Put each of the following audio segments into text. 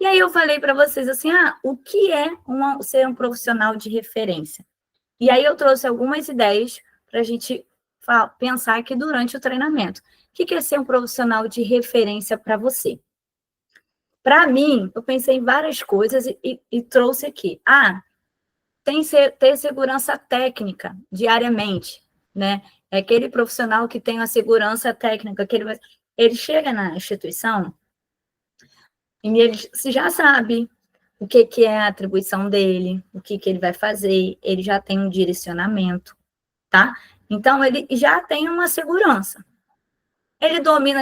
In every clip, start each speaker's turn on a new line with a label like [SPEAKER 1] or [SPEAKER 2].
[SPEAKER 1] E aí eu falei para vocês assim, o que é ser um profissional de referência? E aí eu trouxe algumas ideias para a gente pensar aqui durante o treinamento. O que é ser um profissional de referência para você? Para mim, eu pensei em várias coisas e trouxe aqui. Ter segurança técnica diariamente, né? É aquele profissional que tem a segurança técnica, que ele chega na instituição e ele já sabe o que é a atribuição dele, o que ele vai fazer, ele já tem um direcionamento, tá? Então, ele já tem uma segurança. Ele domina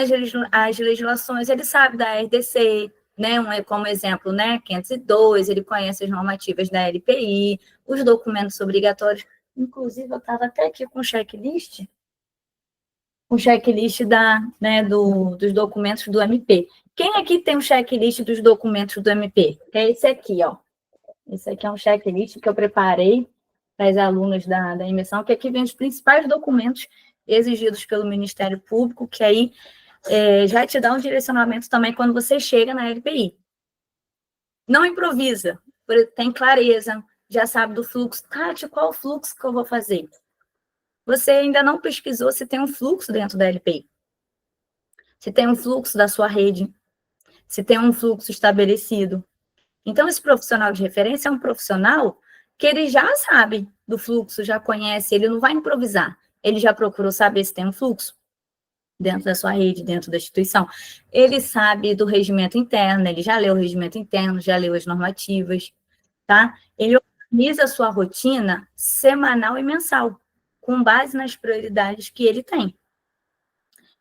[SPEAKER 1] as legislações, ele sabe da RDC, né? Como exemplo, né? 502, ele conhece as normativas da LPI, os documentos obrigatórios. Inclusive, eu estava até aqui com o checklist dos documentos do MP. Quem aqui tem o checklist dos documentos do MP? É esse aqui, ó. Esse aqui é um checklist que eu preparei para as alunas da imersão, que aqui vem os principais documentos exigidos pelo Ministério Público, que aí já te dá um direcionamento também quando você chega na LPI. Não improvisa, tem clareza, já sabe do fluxo. Tati, qual o fluxo que eu vou fazer? Você ainda não pesquisou se tem um fluxo dentro da LPI. Se tem um fluxo da sua rede, se tem um fluxo estabelecido. Então, esse profissional de referência é um profissional que ele já sabe do fluxo, já conhece, ele não vai improvisar. Ele já procurou saber se tem um fluxo dentro da sua rede, dentro da instituição. Ele sabe do regimento interno, ele já leu o regimento interno, já leu as normativas, tá? Ele organiza a sua rotina semanal e mensal, com base nas prioridades que ele tem.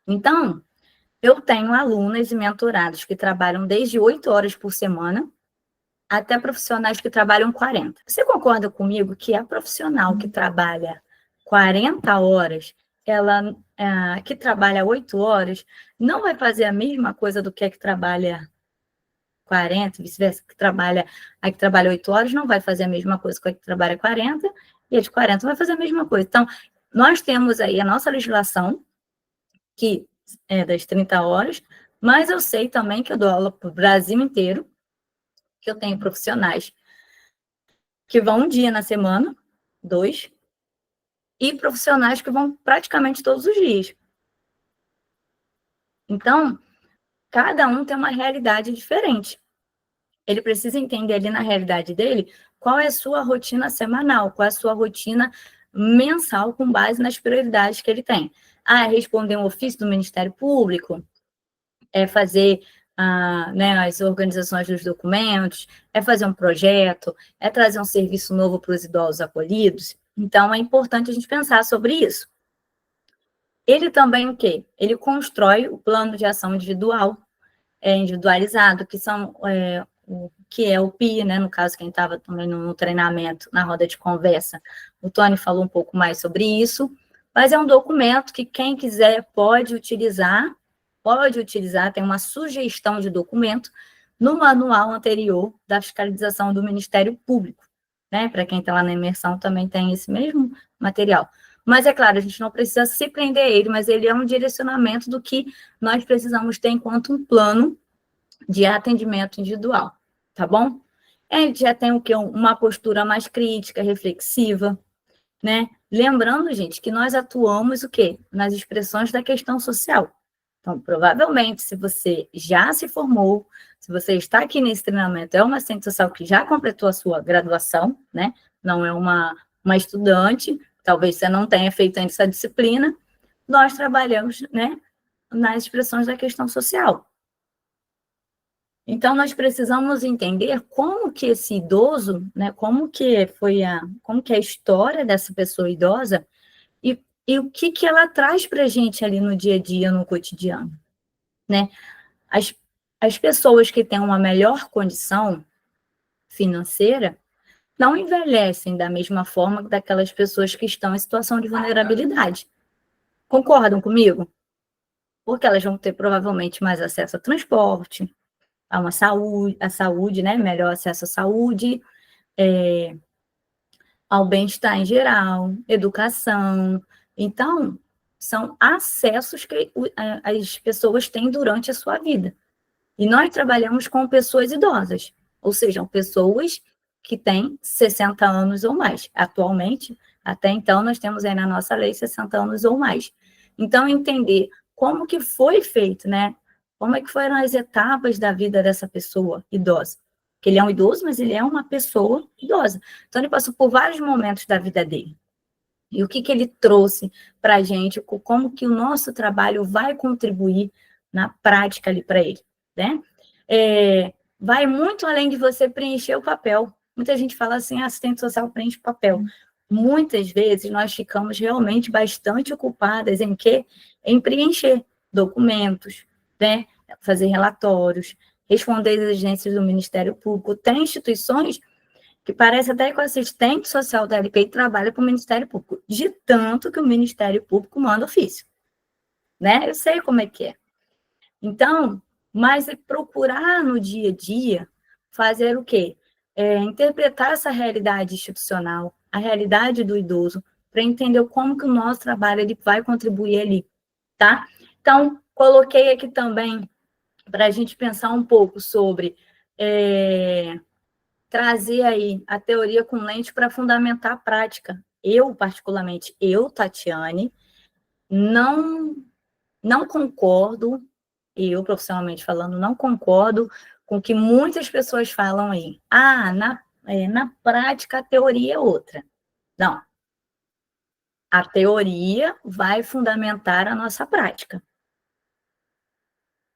[SPEAKER 1] Então, eu tenho alunas e mentorados que trabalham desde 8 horas por semana até profissionais que trabalham 40. Você concorda comigo que a profissional que trabalha 40 horas, ela que trabalha 8 horas, não vai fazer a mesma coisa do que a que trabalha 40, vice-versa, a que trabalha 8 horas não vai fazer a mesma coisa que a que trabalha 40, e a de 40 vai fazer a mesma coisa. Então, nós temos aí a nossa legislação, que é das 30 horas, mas eu sei também que eu dou aula para o Brasil inteiro, que eu tenho profissionais que vão um dia na semana, 2, e profissionais que vão praticamente todos os dias. Então, cada um tem uma realidade diferente. Ele precisa entender ali na realidade dele qual é a sua rotina semanal, qual é a sua rotina mensal com base nas prioridades que ele tem. É responder um ofício do Ministério Público, é fazer as organizações dos documentos, é fazer um projeto, é trazer um serviço novo para os idosos acolhidos. Então, é importante a gente pensar sobre isso. Ele também o quê? Ele constrói o plano de ação individual, individualizado, que é o PI, né? No caso, quem estava também no treinamento, na roda de conversa, o Tony falou um pouco mais sobre isso, mas é um documento que quem quiser pode utilizar, tem uma sugestão de documento no manual anterior da fiscalização do Ministério Público, né? Para quem está lá na imersão também tem esse mesmo material. Mas, é claro, a gente não precisa se prender a ele, mas ele é um direcionamento do que nós precisamos ter enquanto um plano de atendimento individual, tá bom? A gente já tem o quê? Uma postura mais crítica, reflexiva, né? Lembrando, gente, que nós atuamos o quê? Nas expressões da questão social. Então, provavelmente, se você já se formou, se você está aqui nesse treinamento, é uma assistente social que já completou a sua graduação, né? Não é uma estudante, talvez você não tenha feito ainda essa disciplina, nós trabalhamos, né, nas expressões da questão social. Então, nós precisamos entender como que esse idoso, né, como que é a história dessa pessoa idosa e o que ela traz para a gente ali no dia a dia, no cotidiano, né? As pessoas que têm uma melhor condição financeira não envelhecem da mesma forma daquelas pessoas que estão em situação de vulnerabilidade. Concordam comigo? Porque elas vão ter provavelmente mais acesso a transporte, a saúde, né? Melhor acesso à saúde, ao bem-estar em geral, educação. Então, são acessos que as pessoas têm durante a sua vida. E nós trabalhamos com pessoas idosas, ou seja, pessoas que têm 60 anos ou mais. Atualmente, até então, nós temos aí na nossa lei 60 anos ou mais. Então, entender como que foi feito, né? Como é que foram as etapas da vida dessa pessoa idosa. Porque ele é um idoso, mas ele é uma pessoa idosa. Então, ele passou por vários momentos da vida dele. E o que ele trouxe para a gente, como que o nosso trabalho vai contribuir na prática ali para ele, né? Vai muito além de você preencher o papel. Muita gente fala assim, assistente social preenche papel. Muitas vezes nós ficamos realmente bastante ocupadas em quê? Em preencher documentos, né? Fazer relatórios, responder às exigências do Ministério Público. Tem instituições que parece até que o assistente social da LPI trabalha para o Ministério Público, de tanto que o Ministério Público manda ofício, né? Eu sei como é que é. Então, mas é procurar no dia a dia fazer o quê? Interpretar essa realidade institucional, a realidade do idoso, para entender como que o nosso trabalho ele vai contribuir ali, tá? Então, coloquei aqui também para a gente pensar um pouco sobre trazer aí a teoria com lente para fundamentar a prática. Eu, particularmente, Tatiane, não concordo, eu, profissionalmente falando, não concordo com o que muitas pessoas falam aí. Na prática, a teoria é outra. Não. A teoria vai fundamentar a nossa prática.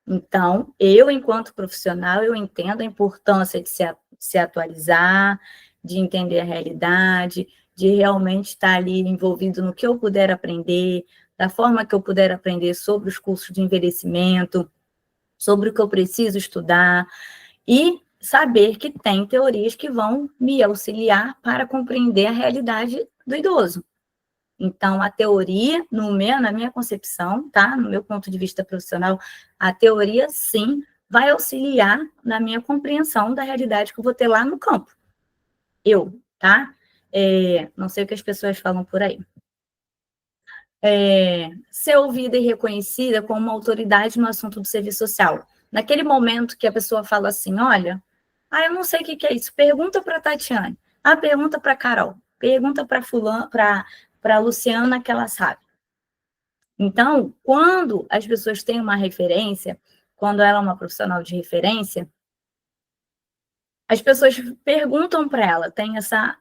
[SPEAKER 1] Então, eu, enquanto profissional, eu entendo a importância de se atualizar, de entender a realidade, de realmente estar ali envolvido no que eu puder aprender, da forma que eu puder aprender sobre os cursos de envelhecimento, sobre o que eu preciso estudar, e saber que tem teorias que vão me auxiliar para compreender a realidade do idoso. Então, a teoria, na minha concepção, tá? No meu ponto de vista profissional, a teoria, sim, vai auxiliar na minha compreensão da realidade que eu vou ter lá no campo. Tá? Não sei o que as pessoas falam por aí. Ser ouvida e reconhecida como uma autoridade no assunto do serviço social. Naquele momento que a pessoa fala assim, olha, eu não sei o que é isso, pergunta para a Tatiane, pergunta para a Carol, pergunta para fulano, para a Luciana que ela sabe. Então, quando as pessoas têm uma referência, quando ela é uma profissional de referência, as pessoas perguntam para ela, tem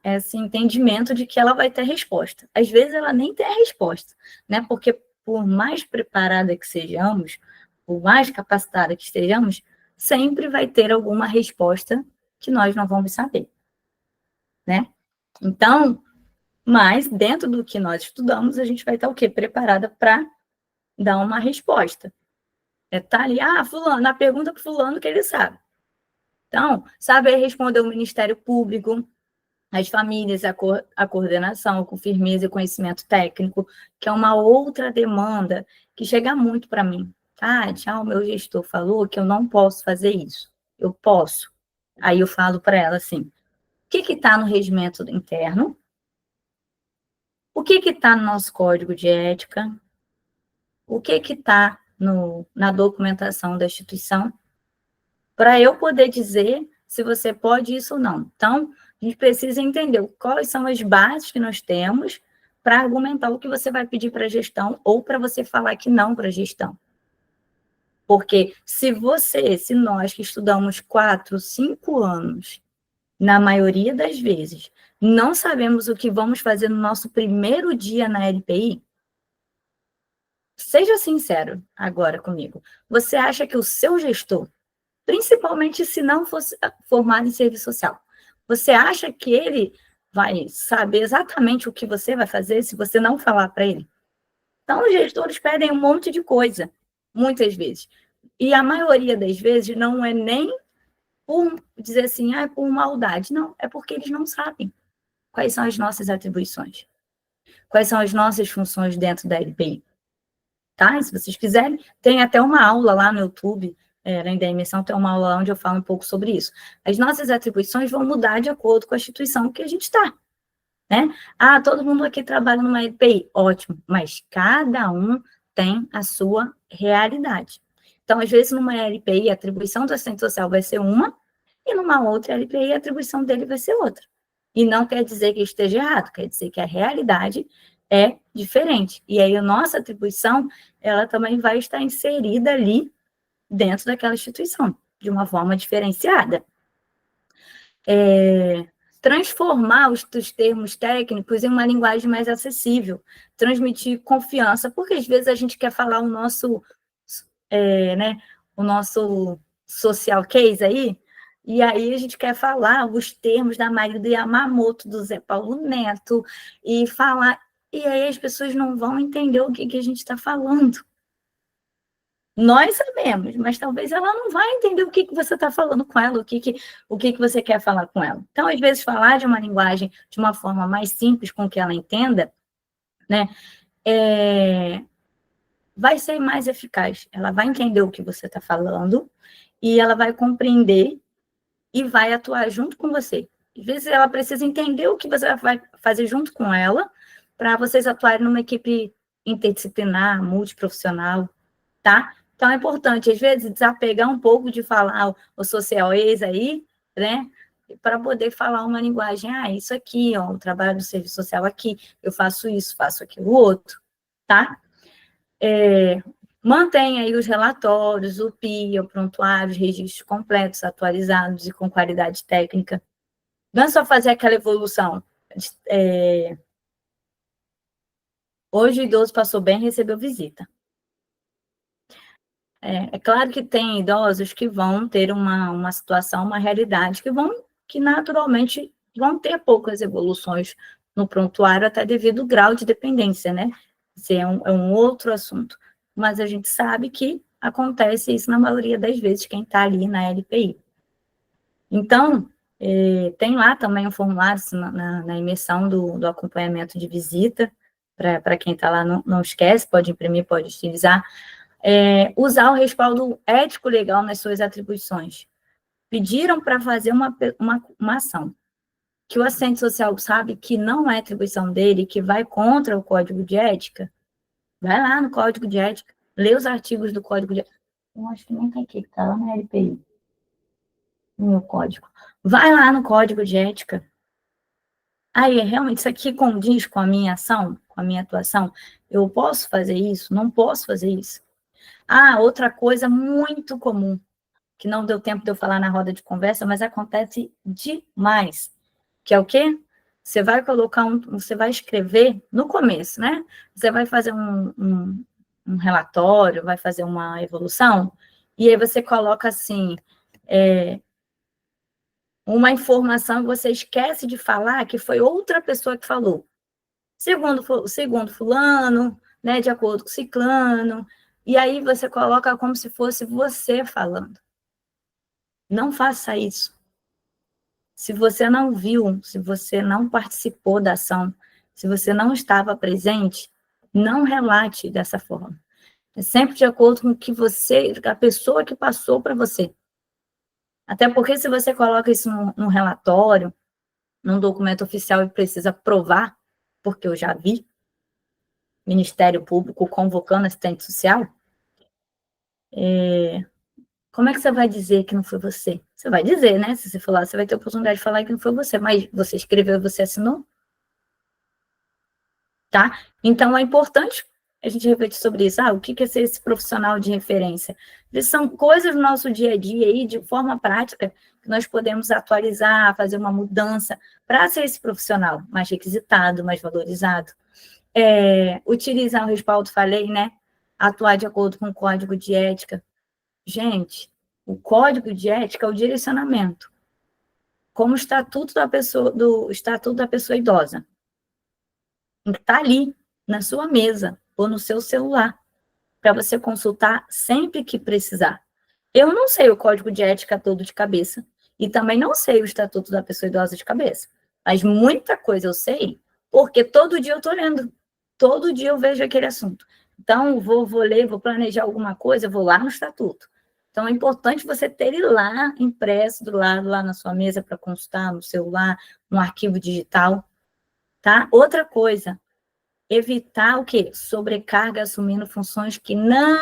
[SPEAKER 1] esse entendimento de que ela vai ter resposta. Às vezes ela nem tem a resposta, né? Porque por mais preparada que sejamos, por mais capacitada que estejamos, sempre vai ter alguma resposta que nós não vamos saber, né? Então, mas dentro do que nós estudamos, a gente vai estar o quê? Preparada para dar uma resposta. Tá ali, fulano, na pergunta para fulano que ele sabe. Então, saber responder o Ministério Público, as famílias, a coordenação com firmeza e conhecimento técnico, que é uma outra demanda que chega muito para mim. O meu gestor falou que eu não posso fazer isso. Eu posso. Aí eu falo para ela assim, o que está no regimento interno? O que está no nosso código de ética? O que está na documentação da instituição? Para eu poder dizer se você pode isso ou não. Então, a gente precisa entender quais são as bases que nós temos para argumentar o que você vai pedir para a gestão ou para você falar que não para a gestão. Porque se nós que estudamos 4, 5 anos, na maioria das vezes, não sabemos o que vamos fazer no nosso primeiro dia na LPI, seja sincero agora comigo. Você acha que o seu gestor, principalmente se não fosse formado em serviço social, você acha que ele vai saber exatamente o que você vai fazer se você não falar para ele? Então, os gestores pedem um monte de coisa, muitas vezes. E a maioria das vezes não é nem por dizer assim, é por maldade. Não, é porque eles não sabem quais são as nossas atribuições, quais são as nossas funções dentro da LPI. Tá? E se vocês quiserem, tem até uma aula lá no YouTube, além da imersão, tem uma aula lá onde eu falo um pouco sobre isso. As nossas atribuições vão mudar de acordo com a instituição que a gente está. Né? Todo mundo aqui trabalha numa LPI, ótimo, mas cada um tem a sua realidade. Então, às vezes, numa LPI, a atribuição do assistente social vai ser uma, e numa outra LPI, a atribuição dele vai ser outra. E não quer dizer que esteja errado, quer dizer que a realidade é diferente. E aí, a nossa atribuição, ela também vai estar inserida ali dentro daquela instituição, de uma forma diferenciada. Transformar os termos técnicos em uma linguagem mais acessível, transmitir confiança, porque às vezes a gente quer falar o nosso social case aí, e aí a gente quer falar os termos da Maria do Yamamoto, do Zé Paulo Neto, e falar, e aí as pessoas não vão entender o que a gente está falando. Nós sabemos, mas talvez ela não vai entender o que você está falando com ela, o que você quer falar com ela. Então, às vezes, falar de uma linguagem de uma forma mais simples, com que ela entenda, né, vai ser mais eficaz. Ela vai entender o que você está falando e ela vai compreender e vai atuar junto com você. Às vezes, ela precisa entender o que você vai fazer junto com ela para vocês atuarem numa equipe interdisciplinar, multiprofissional, tá? Então, é importante, às vezes, desapegar um pouco de falar o social ex aí, né? Para poder falar uma linguagem, isso aqui, ó, o trabalho do serviço social aqui, eu faço isso, faço aquilo outro, tá? Mantenha aí os relatórios, o PIA, o prontuário, os registros completos, atualizados e com qualidade técnica. Não é só fazer aquela evolução. Hoje o idoso passou bem e recebeu visita. É claro que tem idosos que vão ter uma situação, uma realidade, que naturalmente vão ter poucas evoluções no prontuário, até devido ao grau de dependência, né? Isso é um outro assunto. Mas a gente sabe que acontece isso na maioria das vezes, quem está ali na LPI. Então, tem lá também um formulário na imersão do acompanhamento de visita, para quem está lá, não esquece, pode imprimir, pode utilizar. Usar o respaldo ético-legal nas suas atribuições. Pediram para fazer uma ação, que o assistente social sabe que não é atribuição dele, que vai contra o código de ética, vai lá no código de ética, lê os artigos do código de ética. Eu acho que não tem aqui, está lá na LPI, no meu código. Vai lá no código de ética. Aí, realmente, isso aqui condiz com a minha ação, com a minha atuação? Eu posso fazer isso? Não posso fazer isso? Outra coisa muito comum, que não deu tempo de eu falar na roda de conversa, mas acontece demais, que é o quê? Você vai você vai escrever no começo, né? Você vai fazer um relatório, vai fazer uma evolução, e aí você coloca assim, uma informação que você esquece de falar que foi outra pessoa que falou. Segundo fulano, né, de acordo com ciclano, e aí você coloca como se fosse você falando. Não faça isso. Se você não viu, se você não participou da ação, se você não estava presente, não relate dessa forma. É sempre de acordo com o que a pessoa que passou para você. Até porque se você coloca isso num relatório, num documento oficial e precisa provar, porque eu já vi Ministério Público convocando assistente social, como é que você vai dizer que não foi você? Você vai dizer, né? Se você falar, você vai ter a oportunidade de falar que não foi você, mas você escreveu, você assinou? Tá? Então, é importante a gente refletir sobre isso. O que é ser esse profissional de referência? Isso são coisas do nosso dia a dia aí, de forma prática, que nós podemos atualizar, fazer uma mudança para ser esse profissional mais requisitado, mais valorizado. Utilizar o respaldo, falei, né? Atuar de acordo com o código de ética. Gente, o código de ética é o direcionamento, como o estatuto do Estatuto da Pessoa Idosa. Está ali, na sua mesa, ou no seu celular, para você consultar sempre que precisar. Eu não sei o código de ética todo de cabeça, e também não sei o Estatuto da Pessoa Idosa de cabeça, mas muita coisa eu sei, porque todo dia eu estou lendo, todo dia eu vejo aquele assunto. Então, vou ler, vou planejar alguma coisa, vou lá no Estatuto. Então, é importante você ter ele lá, impresso do lado, lá na sua mesa, para consultar, no celular, no arquivo digital, tá? Outra coisa, evitar o quê? Sobrecarga assumindo funções que não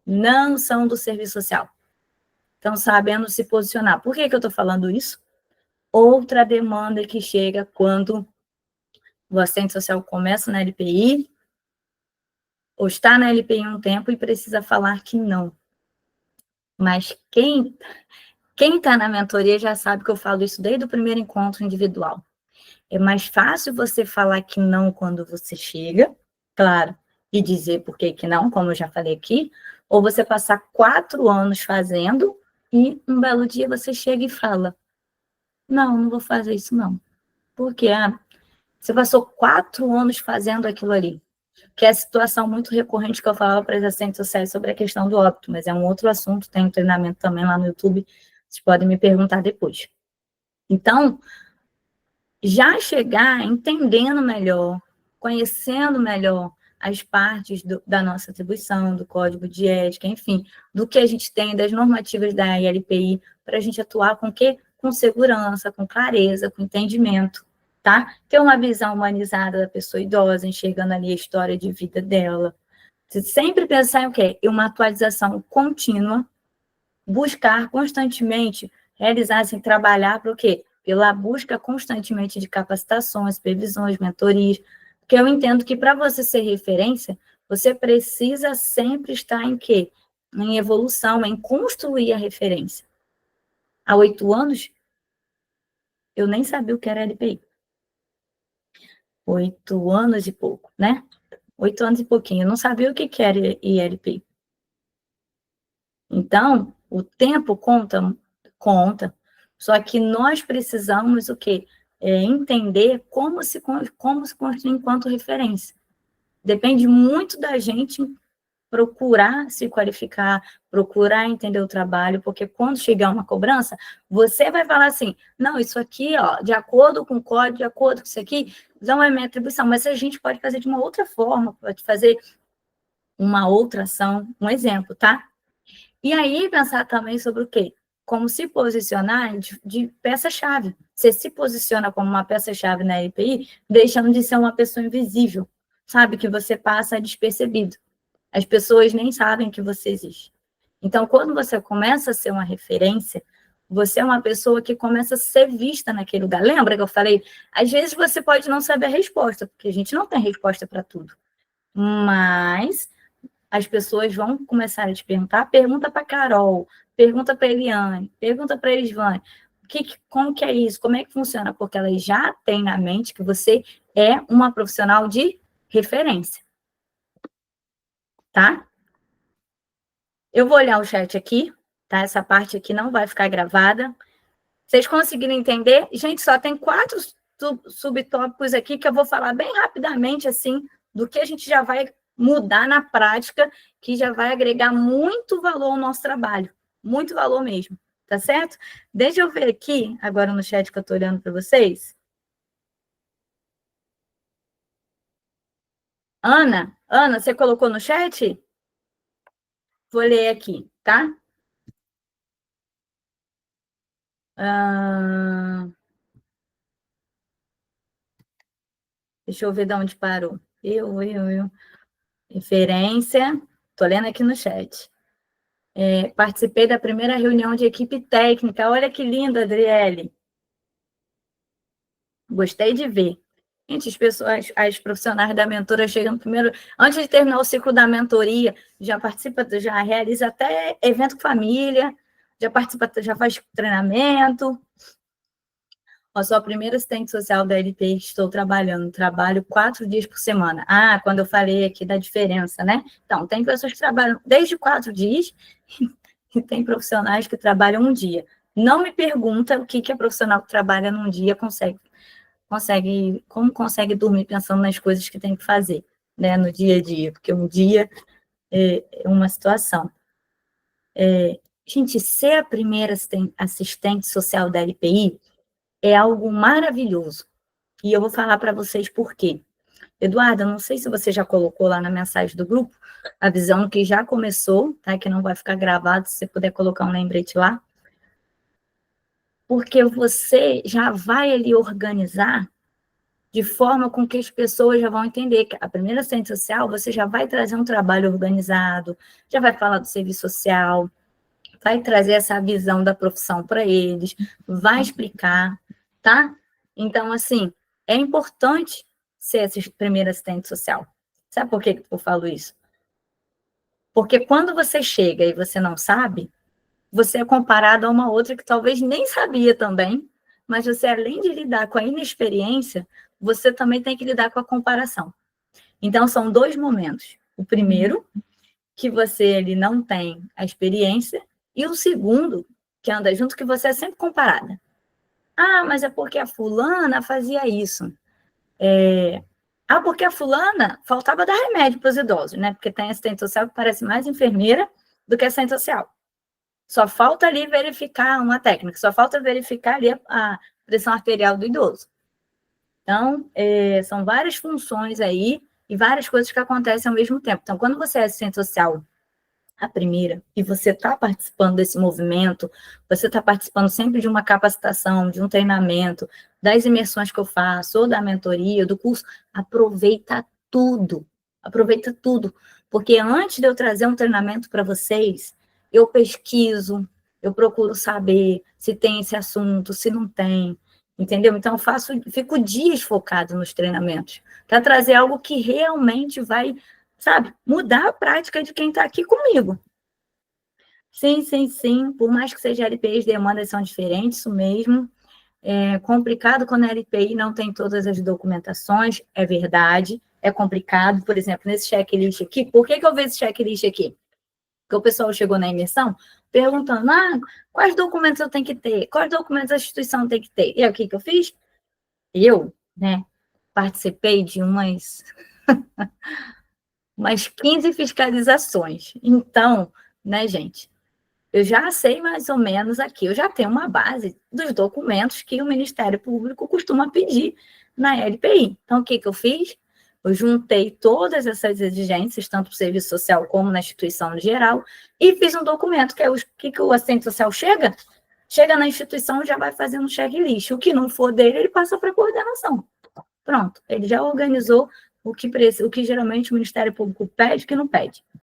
[SPEAKER 1] não são do serviço social. Estão sabendo se posicionar. Por que eu estou falando isso? Outra demanda que chega quando o assistente social começa na LPI, ou está na LPI um tempo e precisa falar que não. Mas quem está na mentoria já sabe que eu falo isso desde o primeiro encontro individual. É mais fácil você falar que não quando você chega, claro, e dizer por que não, como eu já falei aqui, ou você passar 4 anos fazendo e um belo dia você chega e fala, não vou fazer isso não. Por quê? Você passou 4 anos fazendo aquilo ali, que é a situação muito recorrente que eu falava para as assistentes sociais sobre a questão do óbito, mas é um outro assunto, tem um treinamento também lá no YouTube, vocês podem me perguntar depois. Então, já chegar entendendo melhor, conhecendo melhor as partes da nossa atribuição, do código de ética, enfim, do que a gente tem, das normativas da ILPI, para a gente atuar com quê? Com segurança, com clareza, com entendimento, tá? Ter uma visão humanizada da pessoa idosa, enxergando ali a história de vida dela. Você sempre pensar em o quê? Em uma atualização contínua, buscar constantemente, realizar, assim, trabalhar para o quê? Pela busca constantemente de capacitações, supervisões, mentorias, porque eu entendo que para você ser referência, você precisa sempre estar em quê? Em evolução, em construir a referência. Há 8 anos, eu nem sabia o que era LPI. 8 anos e pouco, né? 8 anos e pouquinho, eu não sabia o que era ILPI. Então, o tempo conta, só que nós precisamos o quê? Entender como se construir enquanto referência. Depende muito da gente procurar se qualificar, procurar entender o trabalho, porque quando chegar uma cobrança, você vai falar assim, não, isso aqui, ó, de acordo com o código, de acordo com isso aqui, não é minha atribuição, mas a gente pode fazer de uma outra forma, pode fazer uma outra ação, um exemplo, tá? E aí, pensar também sobre o quê? Como se posicionar de peça-chave. Você se posiciona como uma peça-chave na LPI, deixando de ser uma pessoa invisível, sabe? Que você passa despercebido. As pessoas nem sabem que você existe. Então, quando você começa a ser uma referência, você é uma pessoa que começa a ser vista naquele lugar. Lembra que eu falei? Às vezes você pode não saber a resposta, porque a gente não tem resposta para tudo. Mas as pessoas vão começar a te perguntar, pergunta para Carol, pergunta para Eliane, pergunta para Elisvane, como que é isso, como é que funciona? Porque elas já têm na mente que você é uma profissional de referência, tá? Eu vou olhar o chat aqui, tá? Essa parte aqui não vai ficar gravada. Vocês conseguiram entender? Gente, só tem 4 subtópicos aqui que eu vou falar bem rapidamente, assim, do que a gente já vai mudar na prática, que já vai agregar muito valor ao nosso trabalho. Muito valor mesmo, tá certo? Deixa eu ver aqui, agora no chat que eu estou olhando para vocês. Ana, você colocou no chat? Vou ler aqui, tá? Deixa eu ver de onde parou. Eu. Referência, estou lendo aqui no chat. Participei da primeira reunião de equipe técnica. Olha que linda, Adriele. Gostei de ver. Gente, as profissionais da mentora chegam primeiro, antes de terminar o ciclo da mentoria, já participa, já realiza até evento com família, já participa, já faz treinamento. Eu sou a primeira assistente social da LP que estou trabalhando. Trabalho 4 dias por semana. Quando eu falei aqui da diferença, né? Então, tem pessoas que trabalham desde 4 dias e tem profissionais que trabalham um dia. Não me pergunta o que a profissional que trabalha num dia como consegue dormir pensando nas coisas que tem que fazer, né, no dia a dia, porque um dia é uma situação. Gente, ser a primeira assistente social da LPI é algo maravilhoso. E eu vou falar para vocês por quê. Eduarda, não sei se você já colocou lá na mensagem do grupo, avisando que já começou, tá? Que não vai ficar gravado, se você puder colocar um lembrete lá. Porque você já vai ali organizar de forma com que as pessoas já vão entender que a primeira assistente social, você já vai trazer um trabalho organizado, já vai falar do serviço social, vai trazer essa visão da profissão para eles, vai explicar, tá? Então, assim, é importante ser esse primeiro assistente social. Sabe por que eu falo isso? Porque quando você chega e você não sabe, você é comparado a uma outra que talvez nem sabia também, mas você, além de lidar com a inexperiência, você também tem que lidar com a comparação. Então, são dois momentos. O primeiro, que você ele não tem a experiência, e o segundo, que anda junto, que você é sempre comparada. Ah, mas é porque a fulana fazia isso. Porque a fulana faltava dar remédio para os idosos, né? Porque tem assistente social que parece mais enfermeira do que assistente social. Só falta ali verificar uma técnica, só falta verificar ali a pressão arterial do idoso. Então, são várias funções aí e várias coisas que acontecem ao mesmo tempo. Então, quando você é assistente social, a primeira, e você está participando desse movimento, você está participando sempre de uma capacitação, de um treinamento, das imersões que eu faço, ou da mentoria, do curso, aproveita tudo, porque antes de eu trazer um treinamento para vocês, eu pesquiso, eu procuro saber se tem esse assunto, se não tem, entendeu? Então, fico dias focado nos treinamentos, para trazer algo que realmente vai, sabe, mudar a prática de quem está aqui comigo. Sim, sim, sim. Por mais que seja LPI, as demandas são diferentes, isso mesmo. É complicado quando a LPI não tem todas as documentações, é verdade, é complicado. Por exemplo, nesse checklist aqui, por que eu vejo esse checklist aqui? Porque o pessoal chegou na imersão perguntando, quais documentos eu tenho que ter? Quais documentos a instituição tem que ter? E aí, o que eu fiz? Eu, né, participei de umas 15 fiscalizações. Então, né, gente, eu já sei mais ou menos aqui, eu já tenho uma base dos documentos que o Ministério Público costuma pedir na LPI. Então, o que eu fiz? Eu juntei todas essas exigências, tanto para o serviço social como na instituição em geral, e fiz um documento, que é que o assistente social chega na instituição e já vai fazendo um checklist. O que não for dele, ele passa para a coordenação. Pronto, ele já organizou o que geralmente o Ministério Público pede, que não pede.